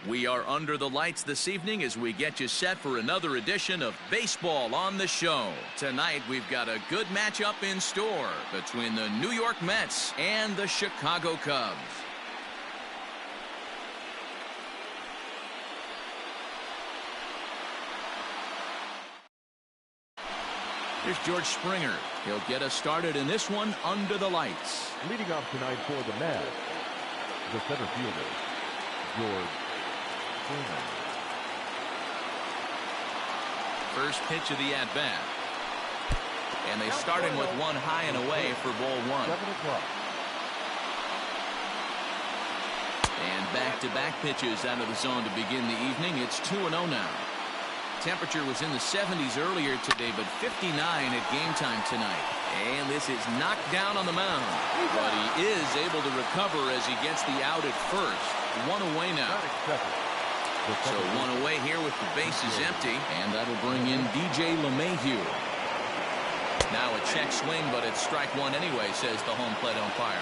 We are under the lights this evening as we get you set for another edition of Baseball on the Show. Tonight we've got a good matchup in store between the New York Mets and the Chicago Cubs. Here's George Springer. He'll get us started in this one under the lights. Leading off tonight for the Mets, the center fielder, George Springer. First pitch of the at-bat. And they start him with one high and away for ball one. 7 o'clock. And back-to-back pitches out of the zone to begin the evening. It's 2-0 now. Temperature was in the 70s earlier today, but 59 at game time tonight. And this is knocked down on the mound. But he is able to recover as he gets the out at first. One away now. So one away here with the bases empty. And that'll bring in DJ LeMahieu. Now a check swing, but it's strike one anyway, says the home plate umpire.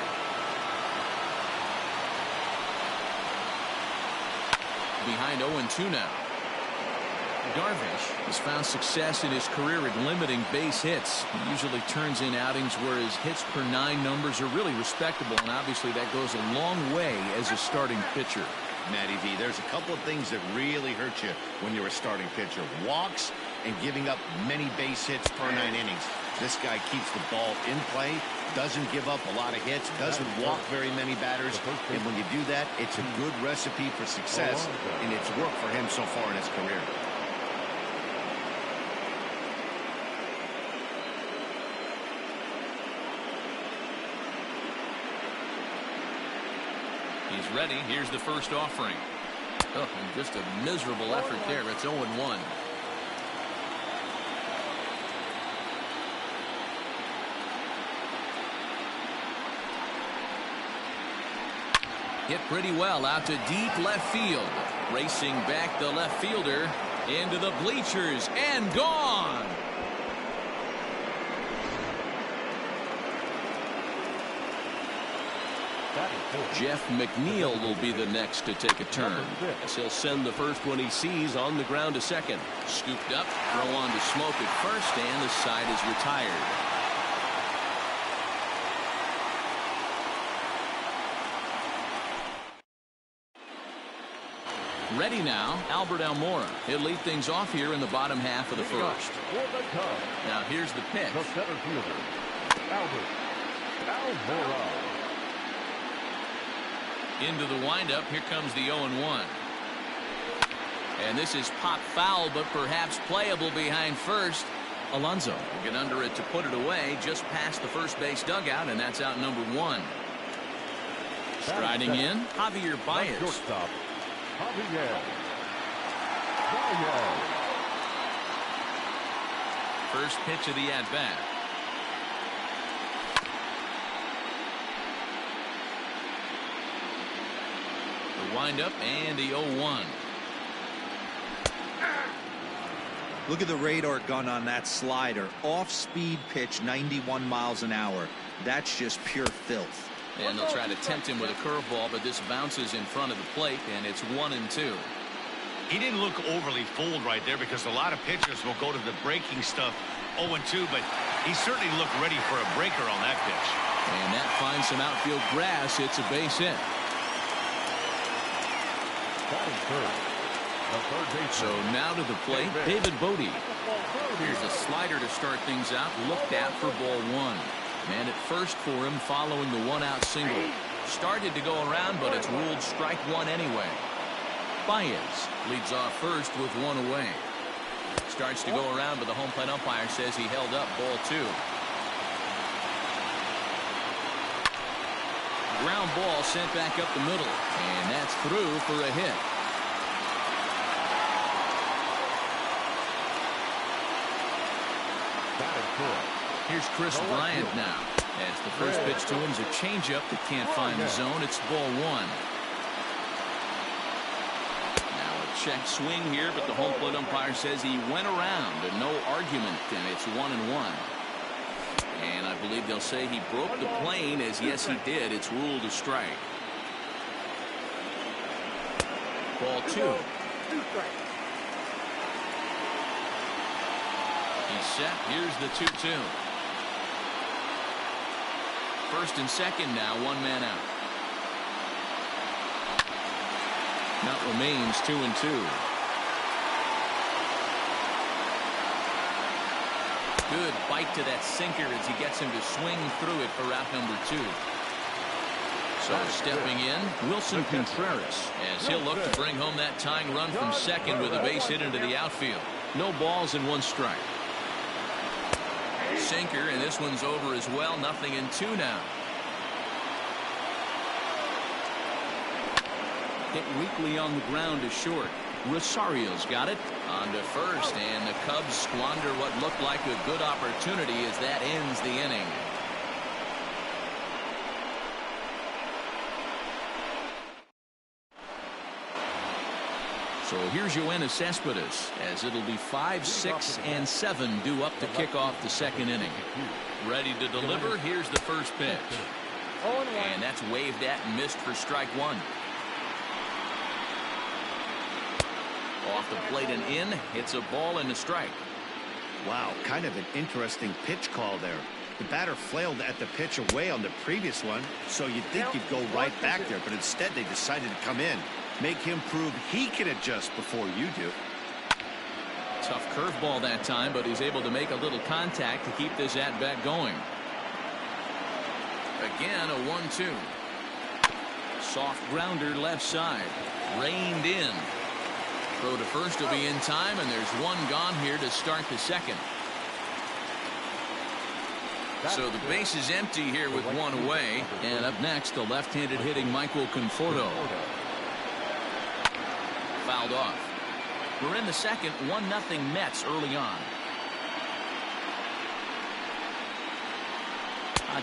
Behind 0-2 now. Darvish has found success in his career at limiting base hits. He usually turns in outings where his hits per 9 numbers are really respectable, and obviously that goes a long way as a starting pitcher. Matty V, there's a couple of things that really hurt you when you're a starting pitcher. Walks and giving up many base hits per 9 innings. This guy keeps the ball in play, doesn't give up a lot of hits, doesn't walk very many batters, and when you do that, it's a good recipe for success, and it's worked for him so far in his career. He's ready. Here's the first offering. Oh, and just a miserable effort there. It's 0-1. Hit pretty well out to deep left field. Racing back the left fielder into the bleachers and gone. Jeff McNeil will be the next to take a turn. He'll send the first one he sees on the ground to second. Scooped up, throw on to Smoke at first, and the side is retired. Ready now, Albert Almora. He'll lead things off here in the bottom half of the first. Now here's the pitch. The center fielder, Albert Almora. Into the windup. Here comes the 0-1. And this is pop foul, but perhaps playable behind first. Alonso will get under it to put it away just past the first base dugout, and that's out number 1. Striding in, Javier Baez. Shortstop, Javier Baez. First pitch of the at-bat. Wind up and the 0-1. Look at the radar gun on that slider. Off-speed pitch, 91 miles an hour. That's just pure filth. And they'll try to tempt him with a curveball, but this bounces in front of the plate, and it's 1-2. He didn't look overly fooled right there because a lot of pitchers will go to the breaking stuff 0-2, but he certainly looked ready for a breaker on that pitch. And that finds some outfield grass. It's a base hit. So now to the plate, David Bodie. Here's a slider to start things out, looked at for ball 1. Man at first for him following the 1-out single. Started to go around, but it's ruled strike 1 anyway. Baez leads off first with 1 away. Starts to go around, but the home plate umpire says he held up ball 2. Ground ball sent back up the middle, and that's through for a hit. Here's Chris Bryant now. As the first pitch to him is a changeup that can't find the zone. It's ball 1. Now a check swing here, but the home plate umpire says he went around and no argument, and it's 1-1. And I believe they'll say he broke the plane, as yes he did. It's ruled a strike. Ball 2. He's set. Here's the 2-2. First and second now, one man out. Count remains 2-2. Good bite to that sinker as he gets him to swing through it for route number 2. So stepping in, Wilson Contreras, as he'll look to bring home that tying run from second with a base hit into the outfield. No balls and 1 strike. Sinker, and this one's over as well. 0-2 now. Hit weakly on the ground is short. Rosario's got it on to first, and the Cubs squander what looked like a good opportunity as that ends the inning. So here's Yoenis Cespedes, as it'll be 5, 6, and 7 due up to kick off the second inning. Ready to deliver. Here's the first pitch. And that's waved at and missed for strike 1. Off the plate and in. Hits a ball and a strike. Wow, kind of an interesting pitch call there. The batter flailed at the pitch away on the previous one, so you'd think you'd go right back there, but instead they decided to come in. Make him prove he can adjust before you do. Tough curveball that time, but he's able to make a little contact to keep this at-bat going. Again, a 1-2. Soft grounder left side. Reined in. Throw to first will be in time, and there's one gone here to start the second. So the base is empty here with one away. And up next, the left-handed hitting Michael Conforto. Fouled off. We're in the second, 1-0 Mets early on.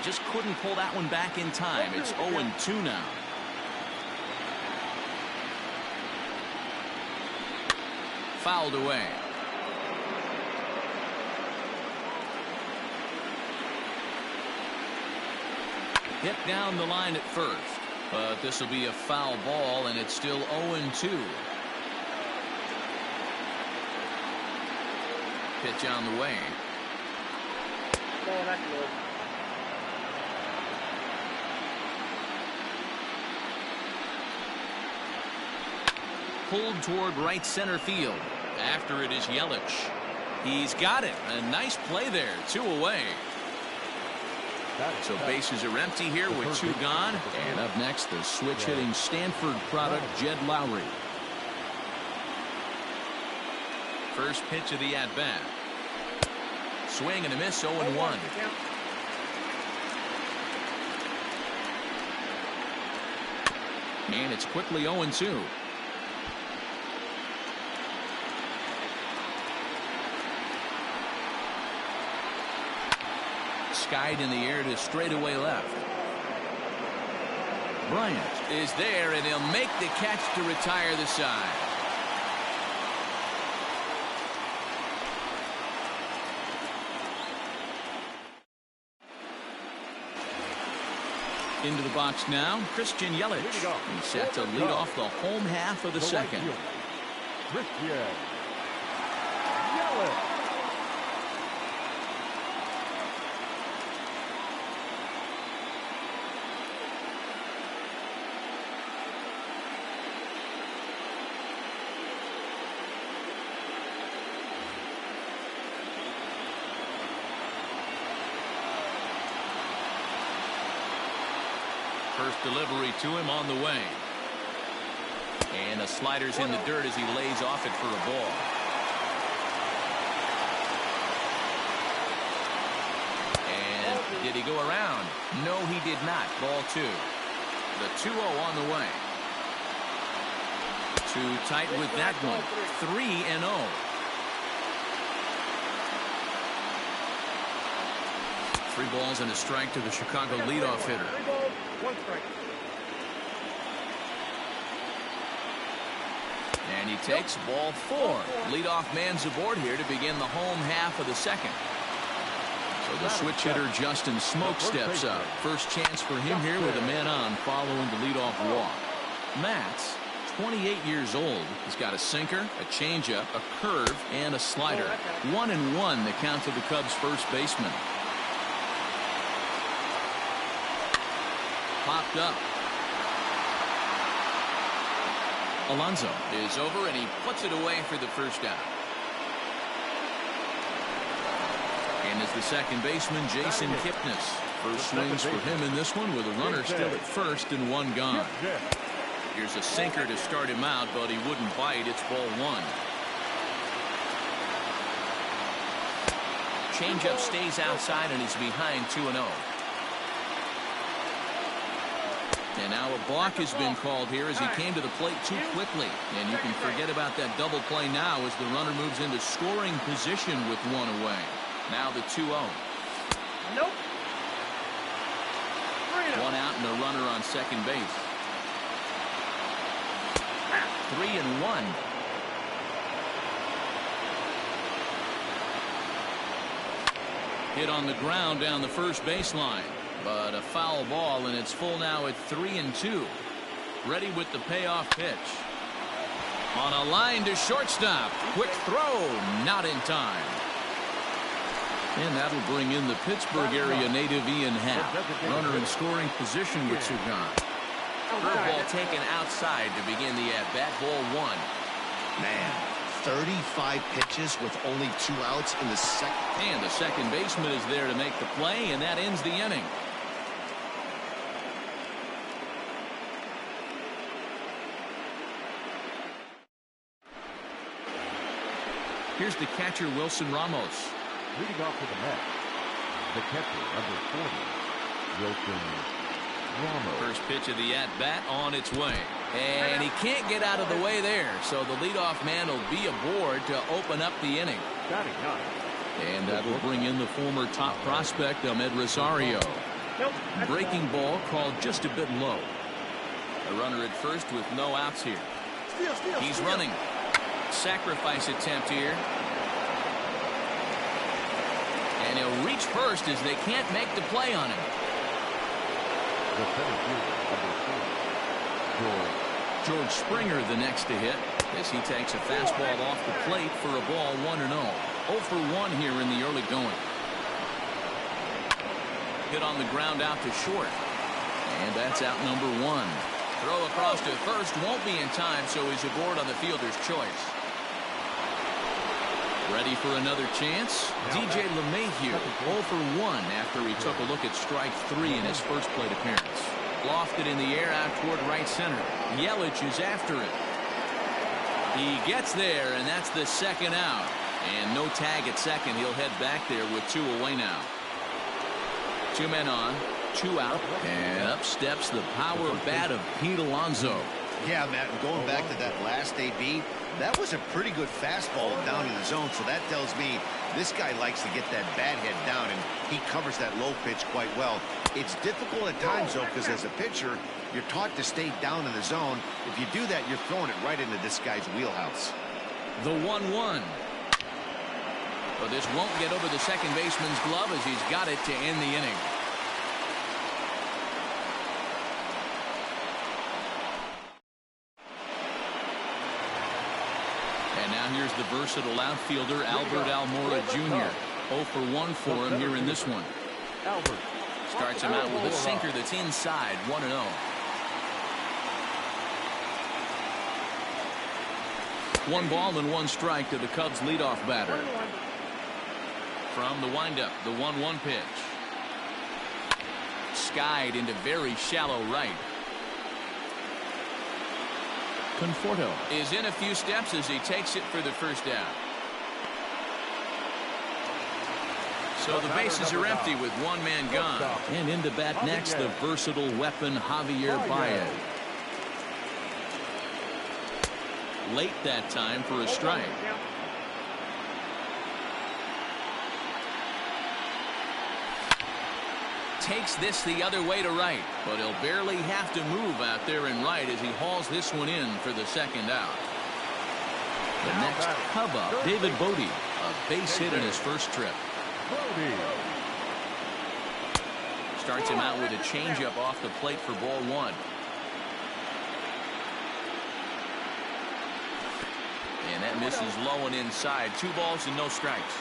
Just couldn't pull that one back in time. It's 0-2 now. Fouled away. Hit down the line at first, but this will be a foul ball, and it's still 0-2. Pitch on the way. Pulled toward right center field. After it is Yelich. He's got it. A nice play there. 2 away. So bases are empty here with 2 gone. And up next, the switch hitting Stanford product, Jed Lowry. First pitch of the at-bat. Swing and a miss, 0-1. And it's quickly 0-2. Skied in the air to straightaway left. Bryant is there, and he'll make the catch to retire the side. Into the box now, Christian Yelich. He's set to lead off the home half of the second. Christian Yelich. First delivery to him on the way. And the slider's in the dirt as he lays off it for a ball. And did he go around? No, he did not. Ball 2. The 2-0 on the way. Too tight with that one. 3-0. Three balls and a strike to the Chicago leadoff hitter. And he takes ball 4. Leadoff man's aboard here to begin the home half of the second. So the switch hitter Justin Smoke steps up. First chance for him here with a man on following the leadoff walk. Mats 28 years old. He's got a sinker, a changeup, a curve, and a slider. 1-1 the count to the Cubs first baseman. Popped up. Alonso is over, and he puts it away for the first out. And as the second baseman, Jason Kipnis. First swings for him in this one with a runner still at first and one gone. Here's a sinker to start him out, but he wouldn't bite. It's ball one. Changeup stays outside, and he's behind 2-0. And now a balk has been called here as he came to the plate too quickly. And you can forget about that double play now as the runner moves into scoring position with one away. Now the 2-0. Nope. One out and a runner on second base. 3-1. Hit on the ground down the first baseline. But a foul ball, and it's full now at 3-2. Ready with the payoff pitch. On a line to shortstop. Quick throw. Not in time. And that'll bring in the Pittsburgh area native Ian Happ. Runner in scoring position with Sugan. Curveball taken outside to begin the at-bat. Ball one. Man, 35 pitches with only 2 outs in the second. And the second baseman is there to make the play, and that ends the inning. Here's the catcher, Wilson Ramos. Leading off for the Mets, the catcher, number 40, Wilson Ramos. First pitch of the at-bat on its way. And he can't get out of the way there, so the leadoff man will be aboard to open up the inning. And that will bring in the former top prospect, Ahmed Rosario. Breaking ball called just a bit low. A runner at first with no outs here. He's running. Sacrifice attempt here. And he'll reach first as they can't make the play on him. The center fielder, number 4, George Springer the next to hit as he takes a fastball off the plate for a ball 1-0. 0 for 1 here in the early going. Hit on the ground out to short. And that's out number 1. Throw across to first won't be in time, so he's aboard on the fielder's choice. Ready for another chance? DJ LeMahieu 0 for 1 after he took a look at strike 3 in his first plate appearance. Lofted in the air out toward right center. Yelich is after it. He gets there, and that's the second out. And no tag at second. He'll head back there with 2 away now. 2 men on, 2 out, and up steps the power bat of Pete Alonso. Yeah, Matt, and going back to that last AB, that was a pretty good fastball down in the zone, so that tells me this guy likes to get that bat head down, and he covers that low pitch quite well. It's difficult at times, though, because as a pitcher, you're taught to stay down in the zone. If you do that, you're throwing it right into this guy's wheelhouse. The 1-1. But this won't get over the second baseman's glove as he's got it to end the inning. And now here's the versatile outfielder, Albert Almora Jr. 0 for 1 for him here in this one. Starts him out with a sinker that's inside, 1-0. One ball and 1 strike to the Cubs leadoff batter. From the windup, the 1-1 pitch. Skied into very shallow right. Conforto is in a few steps as he takes it for the first out. So the bases are empty with 1 man gone. And into bat next, the versatile weapon Javier Baez. Late that time for a strike. Takes this the other way to right, but he'll barely have to move out there in right as he hauls this one in for the second out. The next Cub up, David Bodie, a base hit in his first trip. Starts him out with a changeup off the plate for ball 1. And that misses low and inside. 2 balls and no strikes.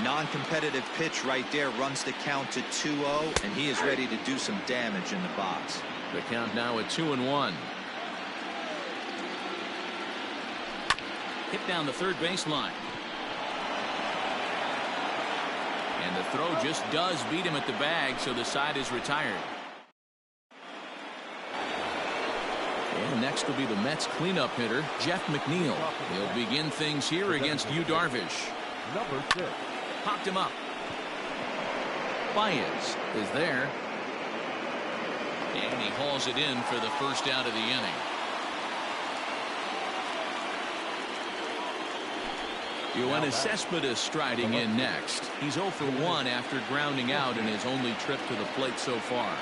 Non-competitive pitch right there runs the count to 2-0, and he is ready to do some damage in the box. The count now at 2-1. Hit down the third baseline. And the throw just does beat him at the bag, so the side is retired. And next will be the Mets cleanup hitter, Jeff McNeil. He'll begin things here against Yu Darvish. Number 6. Popped him up. Baez is there. And he hauls it in for the first out of the inning. Yoenis Cespedes striding in next. He's 0 for 1 after grounding out in his only trip to the plate so far.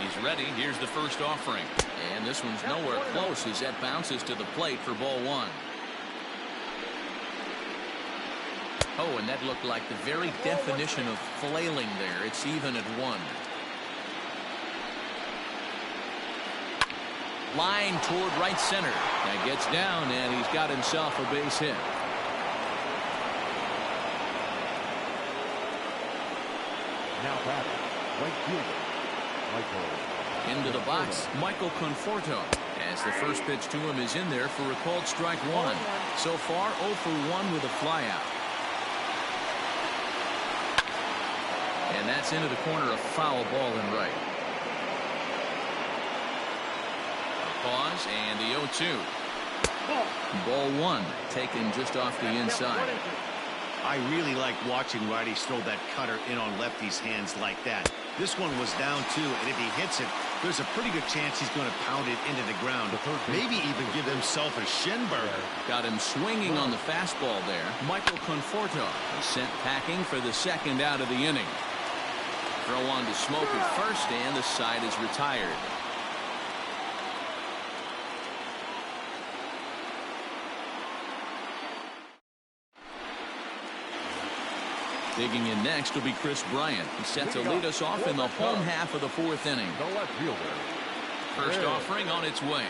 He's ready. Here's the first offering. And this one's nowhere close as that bounces to the plate for ball 1. Oh, and that looked like the very definition of flailing there. It's even at 1. Line toward right center. That gets down, and he's got himself a base hit. Now batting, right fielder, Michael. Into the box, Michael Conforto. As the first pitch to him is in there for a called strike 1. So far, 0 for 1 with a flyout. And that's into the corner, a foul ball and right. A pause and the 0-2. Ball 1 taken just off the inside. I really like watching righties throw that cutter in on lefties' hands like that. This one was down 2, and if he hits it, there's a pretty good chance he's going to pound it into the ground. Maybe even give himself a shin burger. Got him swinging on the fastball there. Michael Conforto is sent packing for the second out of the inning. Throw on to Smoke at first, and the side is retired. Digging in next will be Chris Bryant. He set to lead us off in the home half of the 4th inning. The left fielder. First offering on its way.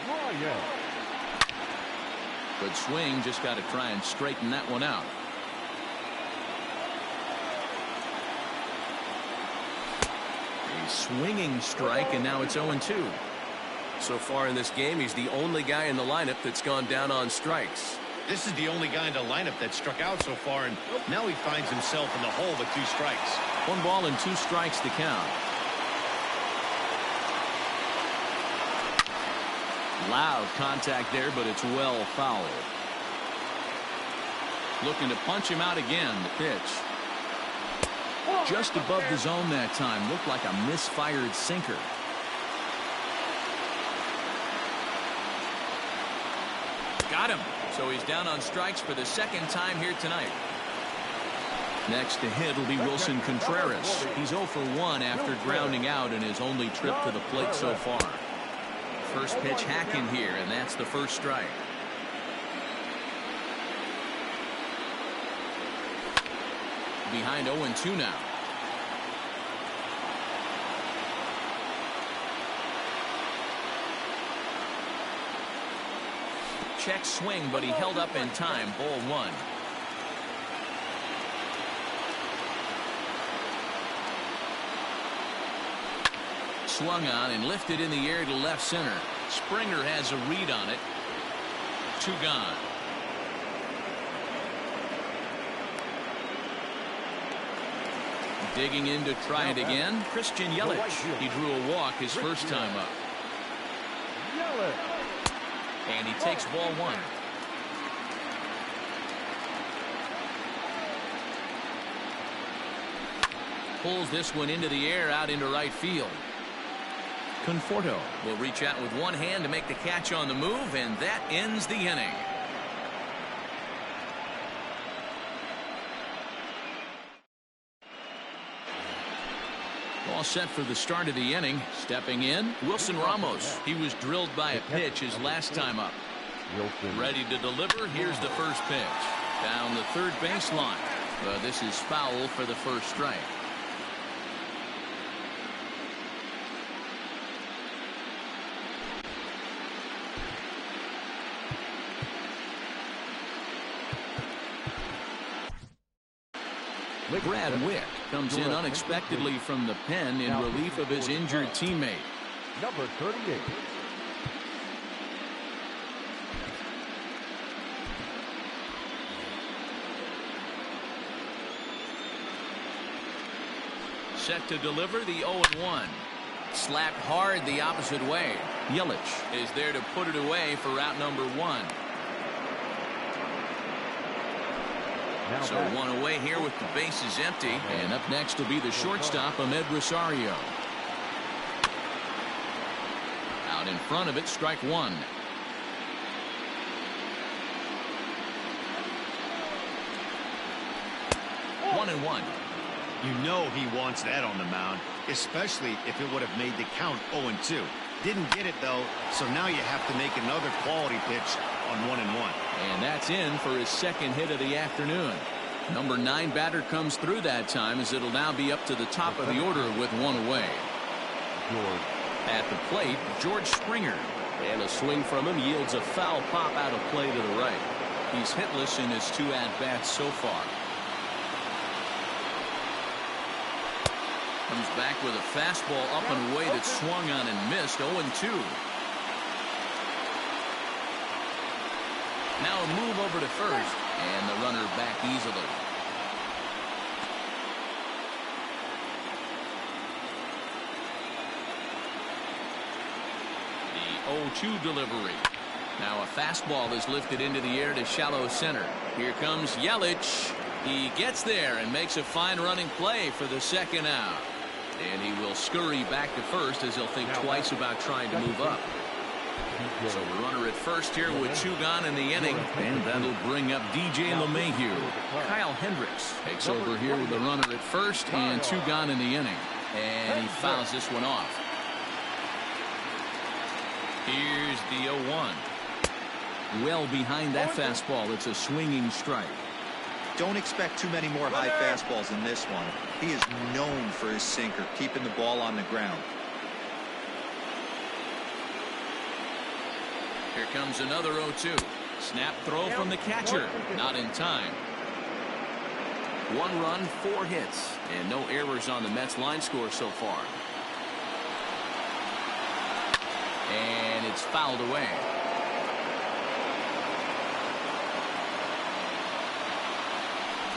Bryant. Good swing, just got to try and straighten that one out. A swinging strike, and now it's 0-2. So far in this game, he's the only guy in the lineup that's gone down on strikes. This is the only guy in the lineup that struck out so far, and now he finds himself in the hole with 2 strikes. 1 ball and 2 strikes to count. Loud contact there, but it's well fouled. Looking to punch him out again. The pitch. Just above the zone that time. Looked like a misfired sinker. Got him. So he's down on strikes for the second time here tonight. Next to hit will be Wilson Contreras. He's 0 for 1 after grounding out in his only trip to the plate so far. First pitch hacking here, and that's the first strike. Behind 0-2 now. Check swing, but he held up in time. Ball 1. Swung on and lifted in the air to left center. Springer has a read on it. 2 gone. Digging in to try it again. Christian Yelich. He drew a walk his first time up. And he takes ball 1. Pulls this one into the air out into right field. Conforto will reach out with one hand to make the catch on the move, and that ends the inning. All set for the start of the inning. Stepping in, Wilson Ramos. He was drilled by a pitch his last time up. Ready to deliver. Here's the first pitch. Down the third baseline. But this is foul for the first strike. Brad Wick comes in unexpectedly from the pen in relief of his injured teammate. Number 38. Set to deliver the 0-1. Slapped hard the opposite way. Yelich is there to put it away for out number 1. So one away here with the bases empty. And up next will be the shortstop, Ahmed Rosario. Out in front of it, strike 1. 1-1. You know he wants that on the mound, especially if it would have made the count 0-2. Didn't get it, though, so now you have to make another quality pitch on 1-1. And that's in for his second hit of the afternoon. Number 9 batter comes through that time, as it'll now be up to the top of the order with 1 away. At the plate, George Springer. And a swing from him yields a foul pop out of play to the right. He's hitless in his 2 at-bats so far. Comes back with a fastball up and away that swung on and missed. 0-2. Now a move over to first, and the runner back easily. The 0-2 delivery. Now a fastball is lifted into the air to shallow center. Here comes Yelich. He gets there and makes a fine running play for the second out. And he will scurry back to first, as he'll think twice about trying to move up. So the runner at first here with 2 gone in the inning. And that'll bring up DJ LeMahieu. Kyle Hendricks takes over here with the runner at first and 2 gone in the inning. And he fouls this one off. Here's the 0-1. Well behind that fastball. It's a swinging strike. Don't expect too many more high fastballs in this one. He is known for his sinker, keeping the ball on the ground. Here comes another 0-2. Snap throw from the catcher. Not in time. 1 run, 4 hits, and no errors on the Mets line score so far. And it's fouled away.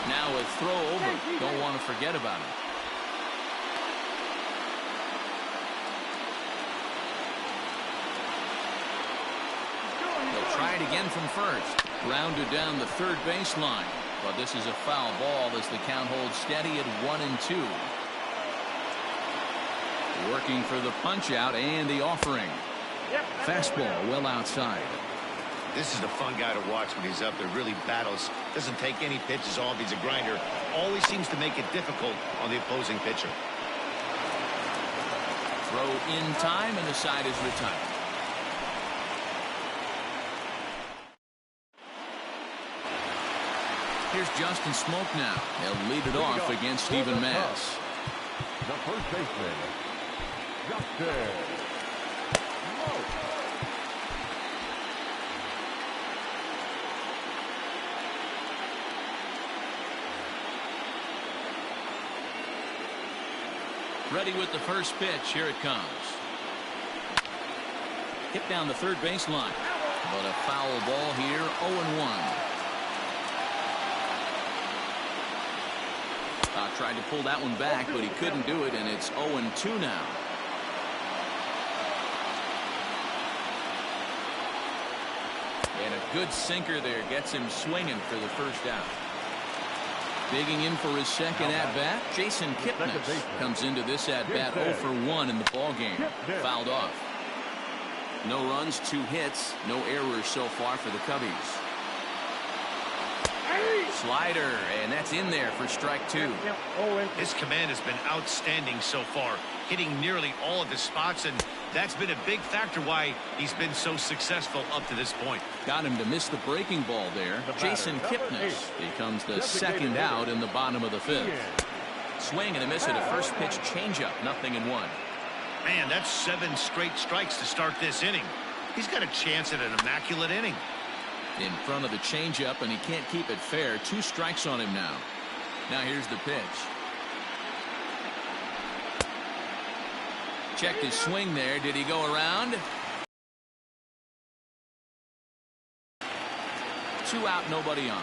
Now a throw over. Don't want to forget about it. They'll try it again from first. Grounded down the third baseline. But this is a foul ball as the count holds steady at 1-2. Working for the punch out and the offering. Fastball well outside. This is a fun guy to watch when he's up there. Really battles. Doesn't take any pitches off. He's a grinder. Always seems to make it difficult on the opposing pitcher. Throw in time, and the side is retired. Here's Justin Smoke now. He'll lead it off against Steven Matz. The first baseman, Justin Smoke. Ready with the first pitch. Here it comes. Hit down the third baseline. But a foul ball here. 0-1. Tried to pull that one back, but he couldn't do it, and it's 0-2 now. And a good sinker there gets him swinging for the first out. Digging in for his second at-bat, Jason Kipnis comes into this at-bat 0 for 1 in the ballgame. Fouled off. No runs, 2 hits, no errors so far for the Cubbies. Slider, and that's in there for strike 2. His command has been outstanding so far, hitting nearly all of his spots, and that's been a big factor why he's been so successful up to this point. Got him to miss the breaking ball there. Jason Kipnis becomes the second out in the bottom of the 5th. Swing and a miss at a first pitch changeup. 0-1. Man, that's 7 straight strikes to start this inning. He's got a chance at an immaculate inning. In front of the changeup, and he can't keep it fair. 2 strikes on him now. Now here's the pitch. Checked his swing there. Did he go around? 2 out, nobody on.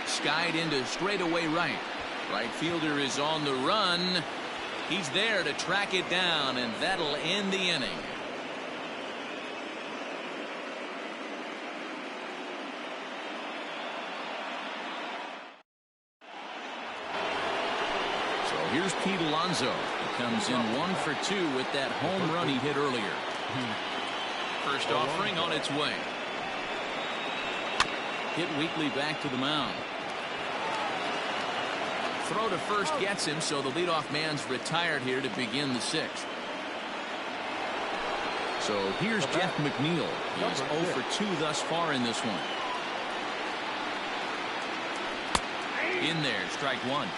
Skied into straightaway right. Right fielder is on the run. He's there to track it down, and that'll end the inning. So here's Pete Alonso. He comes in 1 for 2 with that home run he hit earlier. First offering on its way. Hit weakly back to the mound. Throw to first gets him, so the leadoff man's retired here to begin the 6th. So here's Jeff McNeil. He's 0 for 2 thus far in this one. In there, strike 1.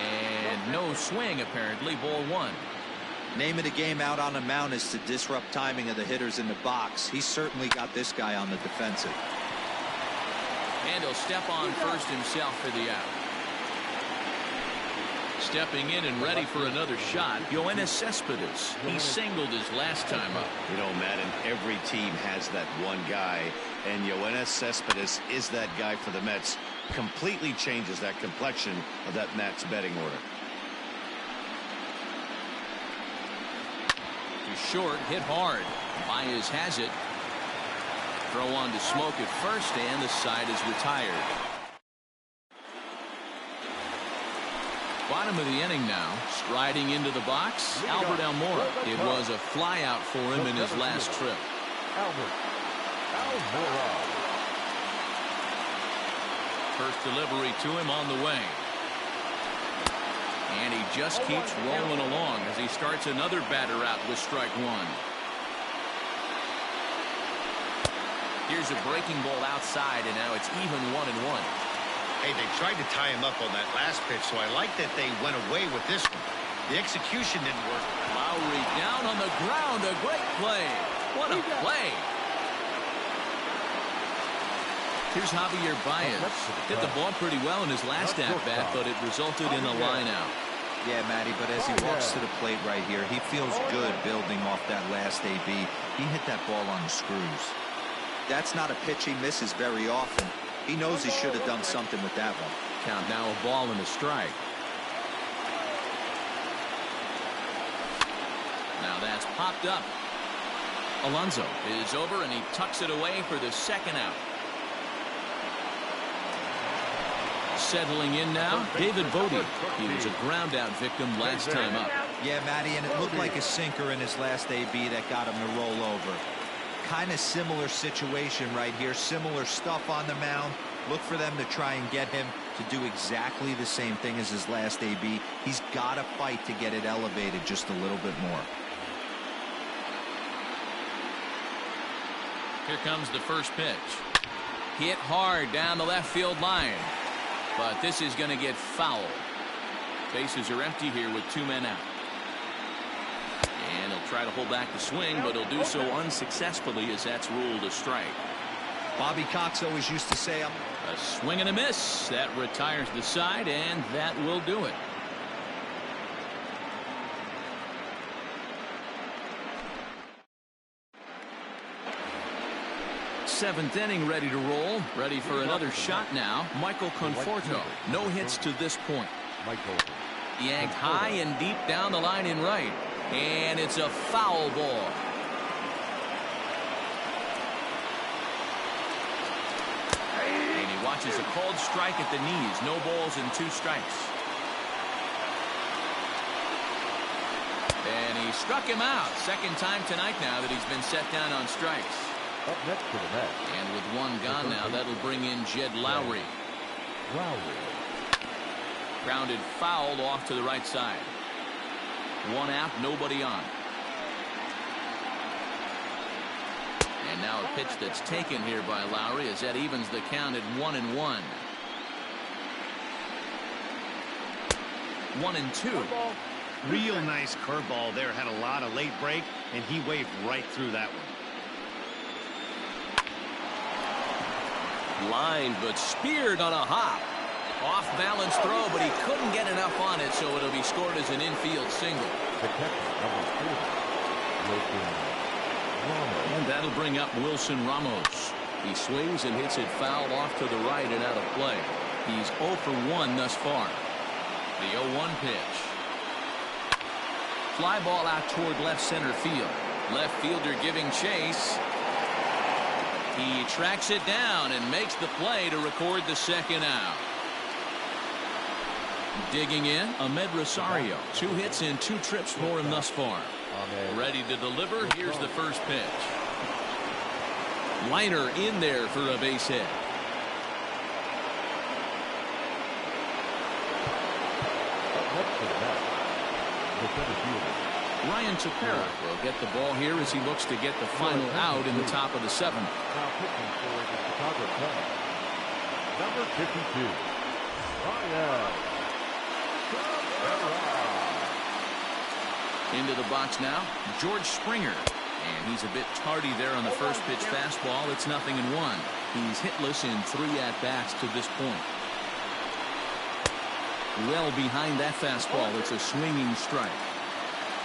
And no swing, apparently. Ball 1. Name of the game out on the mound is to disrupt timing of the hitters in the box. He's certainly got this guy on the defensive. And he'll step on first himself for the out. Stepping in and ready for another shot, Yoenis Cespedes. He singled his last time up. You know, Madden, every team has that one guy, and Yoenis Cespedes is that guy for the Mets. Completely changes that complexion of that Mets betting order. Short, hit hard. Baez has it. Throw on to Smoke at first, and the side is retired. Bottom of the inning now. Striding into the box, Albert Almora. It was a flyout for him in his last trip. Albert Almora. First delivery to him on the way. And he just keeps rolling along as he starts another batter out with strike 1. Here's a breaking ball outside, and now it's even 1-1. Hey, they tried to tie him up on that last pitch, so I like that they went away with this one. The execution didn't work. Lowry down on the ground. A great play. What a play. Here's Javier Baez. Hit the ball pretty well in his last at-bat, but it resulted in a line-out. Yeah, Matty, but as he walks to the plate right here, he feels good building off that last AB. He hit that ball on the screws. That's not a pitch he misses very often. He knows he should have done something with that one. Count now a ball and a strike. Now that's popped up. Alonso is over, and he tucks it away for the second out. Settling in now, David Bodie. He was a ground out victim last time up. Yeah, Matty, and it looked like a sinker in his last AB that got him to roll over. Kind of similar situation right here. Similar stuff on the mound. Look for them to try and get him to do exactly the same thing as his last AB. He's got to fight to get it elevated just a little bit more. Here comes the first pitch. Hit hard down the left field line. But this is going to get foul. Bases are empty here with 2 men out. And he'll try to hold back the swing, but he'll do so unsuccessfully as that's ruled a strike. Bobby Cox always used to say, a swing and a miss. That retires the side, and that will do it. Seventh inning ready to roll. Ready for another shot now. Michael Conforto. No hits to this point. Yanked high and deep down the line in right. And it's a foul ball. And he watches a called strike at the knees. No balls and 2 strikes. And he struck him out. Second time tonight now that he's been set down on strikes. Up next to the net. And with 1 gone now, that'll bring in Jed Lowry. Grounded fouled off to the right side. 1 out, nobody on. And now a pitch that's taken here by Lowry as that evens the count at 1-1. 1-2. Real nice curveball there. Had a lot of late break, and he waved right through that one. Line, but speared on a hop. Off balance throw, but he couldn't get enough on it, so it'll be scored as an infield single. The catcher, number 40, Wilson Ramos. And that'll bring up Wilson Ramos. He swings and hits it foul off to the right and out of play. He's 0 for 1 thus far. The 0-1 pitch. Fly ball out toward left center field. Left fielder giving chase. He tracks it down and makes the play to record the second out. Digging in, Ahmed Rosario. 2 hits and 2 trips for him thus far. Ready to deliver. Here's the first pitch. Liner in there for a base hit. Next to that, the center fielder. Ryan Tepera will get the ball here as he looks to get the final out in the top of the 7th. Now pitching for the Chicago Cubs, number 52, Ryan Tepera. Into the box now, George Springer. And he's a bit tardy there on the first pitch fastball. It's 0-1. He's hitless in 3 at-bats to this point. Well behind that fastball. It's a swinging strike.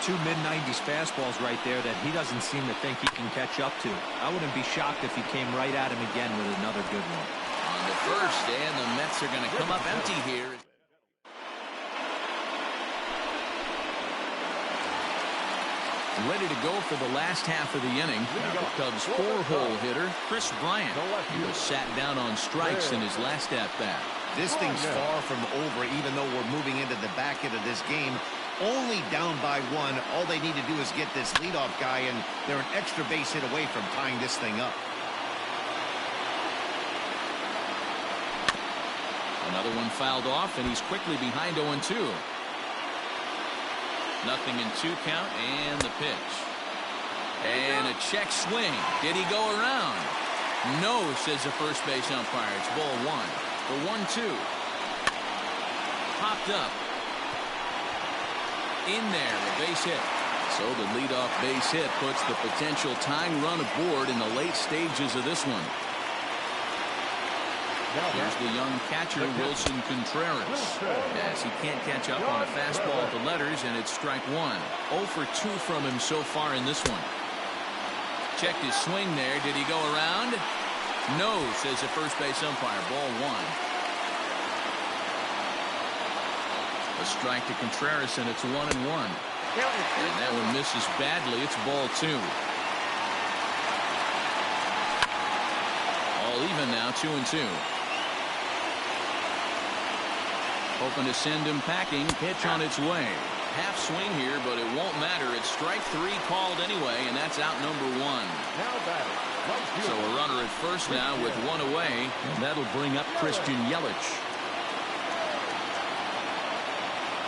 2 mid-90s fastballs right there that he doesn't seem to think he can catch up to. I wouldn't be shocked if he came right at him again with another good one. On the first, and the Mets are going to come up empty here. Ready to go for the last half of the inning. The Cubs 4-hole hitter, Chris Bryant. He was sat down on strikes in his last at-bat. This thing's far from over, even though we're moving into the back end of this game. Only down by 1. All they need to do is get this leadoff guy, and they're an extra base hit away from tying this thing up. Another one fouled off, and he's quickly behind 0-2. 0-2 count, and the pitch. And a check swing. Did he go around? No, says the first base umpire. It's ball 1. The 1-2. Popped up. In there, the base hit. So the leadoff base hit puts the potential tying run aboard in the late stages of this one. Here's the young catcher, Wilson Contreras, as he can't catch up on a fastball at the letters, and it's strike 1. 0 for 2 from him so far in this one. Checked his swing there. Did he go around? No, says the first base umpire. Ball 1. A strike to Contreras, and it's 1-1. And that one misses badly. It's ball 2. All even now, 2-2. Hoping to send him packing. Pitch on its way. Half swing here, but it won't matter. It's strike 3 called anyway, and that's out number 1. So a runner at first now with 1 away, and that'll bring up Christian Yelich.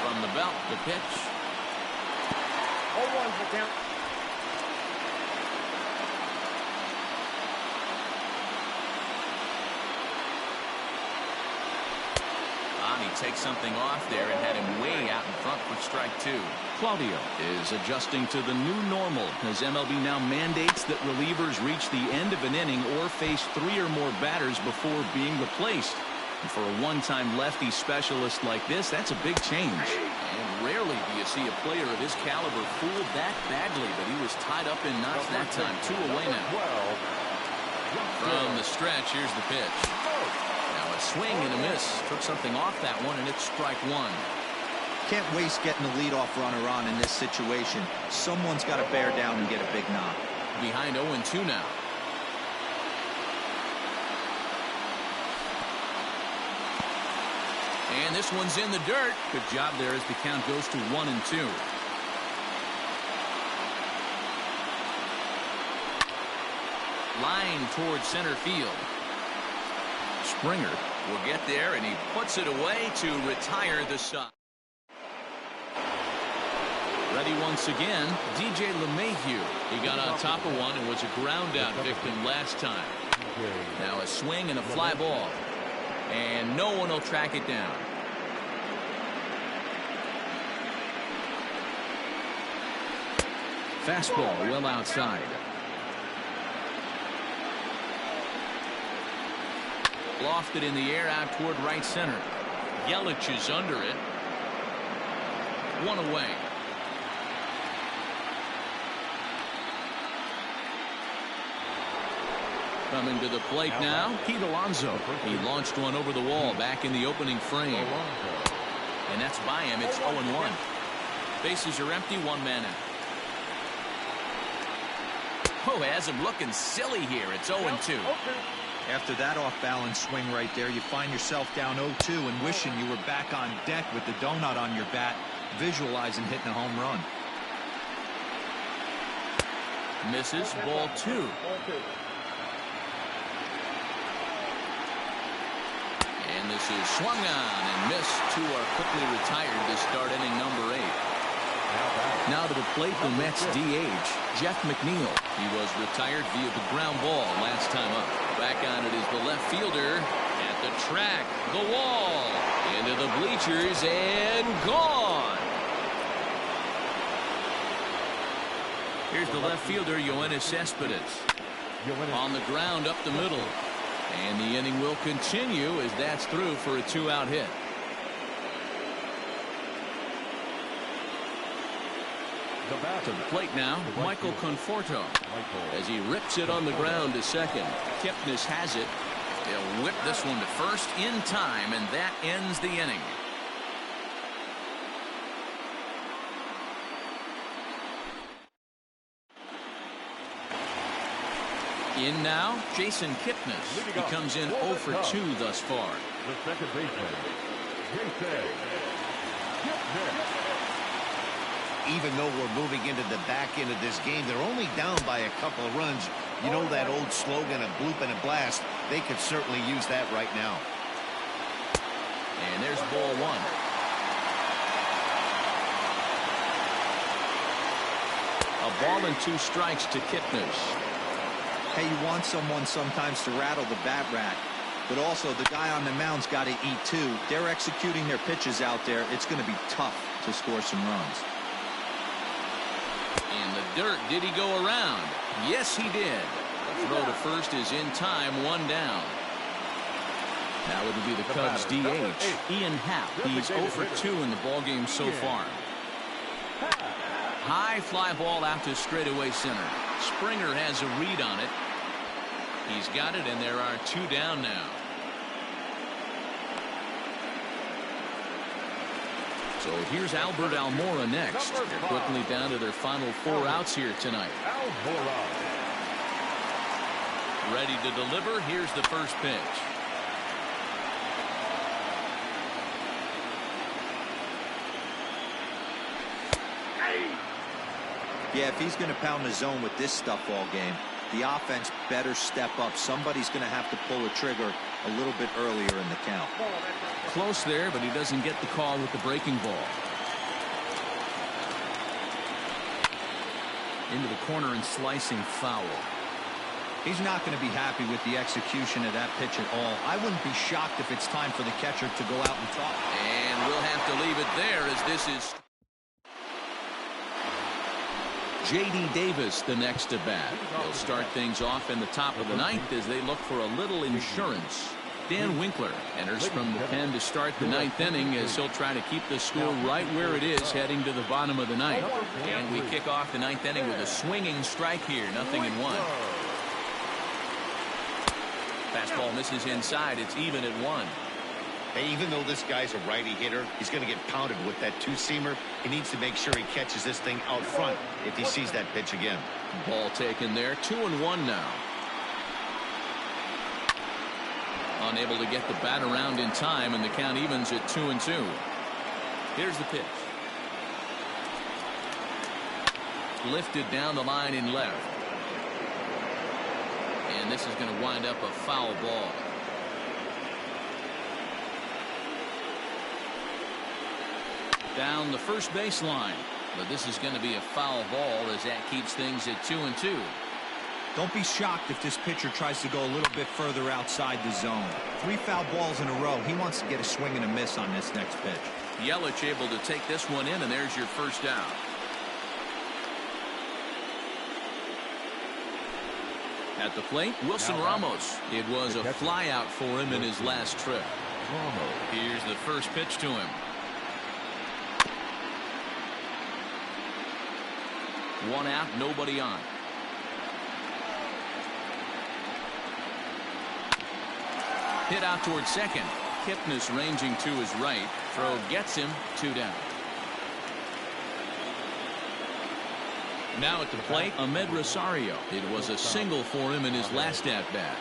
From the belt, the pitch. 0-1 for count. He takes something off there and had him way out in front for strike 2. Claudio is adjusting to the new normal as MLB now mandates that relievers reach the end of an inning or face 3 or more batters before being replaced. And for a one-time lefty specialist like this, that's a big change. And rarely do you see a player of his caliber fooled that badly, but he was tied up in knots that time. 2 away now. From the stretch, here's the pitch. Swing and a miss. Took something off that one, and it's strike 1. Can't waste getting the leadoff runner on in this situation. Someone's got to bear down and get a big knock. Behind 0-2 now. And this one's in the dirt. Good job there as the count goes to 1-2. Line towards center field. Springer will get there, and he puts it away to retire the side. Ready once again, DJ LeMahieu. He got on top of one and was a ground out victim last time. Now a swing and a fly ball. And no one will track it down. Fastball well outside. Lofted in the air out toward right center. Yelich is under it. One away. Coming to the plate now, Pete Alonso. He launched one over the wall back in the opening frame. And that's by him. It's 0-1. Bases are empty, one man out. Oh, has him looking silly here. It's 0-2. After that off-balance swing right there, you find yourself down 0-2 and wishing you were back on deck with the donut on your bat, visualizing hitting a home run. Misses, ball 2. And this is swung on and missed. 2 are quickly retired to start inning number 8. Now to the plate, the Mets DH, Jeff McNeil. He was retired via the ground ball last time up. Back on it is the left fielder at the track, the wall, into the bleachers, and gone. Here's the left fielder, Yoenis Cespedes. On the ground up the middle. And the inning will continue as that's through for a 2-out hit. To the plate now, Michael Conforto. As he rips it on the ground to second. Kipnis has it. They'll whip this one to first in time, and that ends the inning. In now, Jason Kipnis. He comes in 0 for 2 thus far. The second baseman, Jason Kipnis. Even though we're moving into the back end of this game, they're only down by a couple of runs. You know that old slogan, a bloop and a blast. They could certainly use that right now. And there's ball 1. A ball and 2 strikes to Kipnis. Hey, you want someone sometimes to rattle the bat rack, but also the guy on the mound's got to eat too. They're executing their pitches out there. It's going to be tough to score some runs. In the dirt, did he go around? Yes, he did. The throw to first is in time, 1 down. Now it'll be the Cubs DH, Ian Happ. He's 0 for 2 in the ballgame so far. High fly ball out to straightaway center. Springer has a read on it. He's got it, and there are 2 down now. So here's Albert Almora next. They're quickly down to their final 4 outs here tonight. Ready to deliver. Here's the first pitch. Yeah, if he's going to pound the zone with this stuff all game, the offense better step up. Somebody's going to have to pull the trigger a little bit earlier in the count. Close there, but he doesn't get the call with the breaking ball. Into the corner and slicing foul. He's not going to be happy with the execution of that pitch at all. I wouldn't be shocked if it's time for the catcher to go out and talk. And we'll have to leave it there as this is J.D. Davis, the next at bat. They'll start things off in the top of the 9th as they look for a little insurance. Dan Winkler enters from the pen to start the 9th inning as he'll try to keep the score right where it is heading to the bottom of the 9th. And we kick off the 9th inning with a swinging strike here, 0-1. Fastball misses inside. It's even at 1. Hey, even though this guy's a righty hitter, he's going to get pounded with that 2-seamer. He needs to make sure he catches this thing out front if he sees that pitch again. Ball taken there. 2-1 now. Unable to get the bat around in time, and the count evens at 2-2. Here's the pitch. Lifted down the line in left. And this is going to wind up a foul ball. Down the first baseline, but this is going to be a foul ball as that keeps things at 2-2. Don't be shocked if this pitcher tries to go a little bit further outside the zone. 3 foul balls in a row. He wants to get a swing and a miss on this next pitch. Yelich able to take this one in, and there's your first out. At the plate, Wilson Ramos. It was a flyout for him in his last trip. Here's the first pitch to him. One out, nobody on. Hit out towards second. Kipnis ranging to his right. Throw gets him, 2 down. Now at the plate, Ahmed Rosario. It was a single for him in his last at-bat.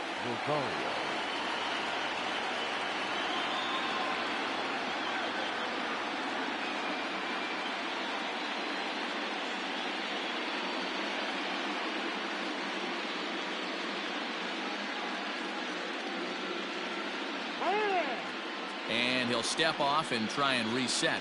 And he'll step off and try and reset.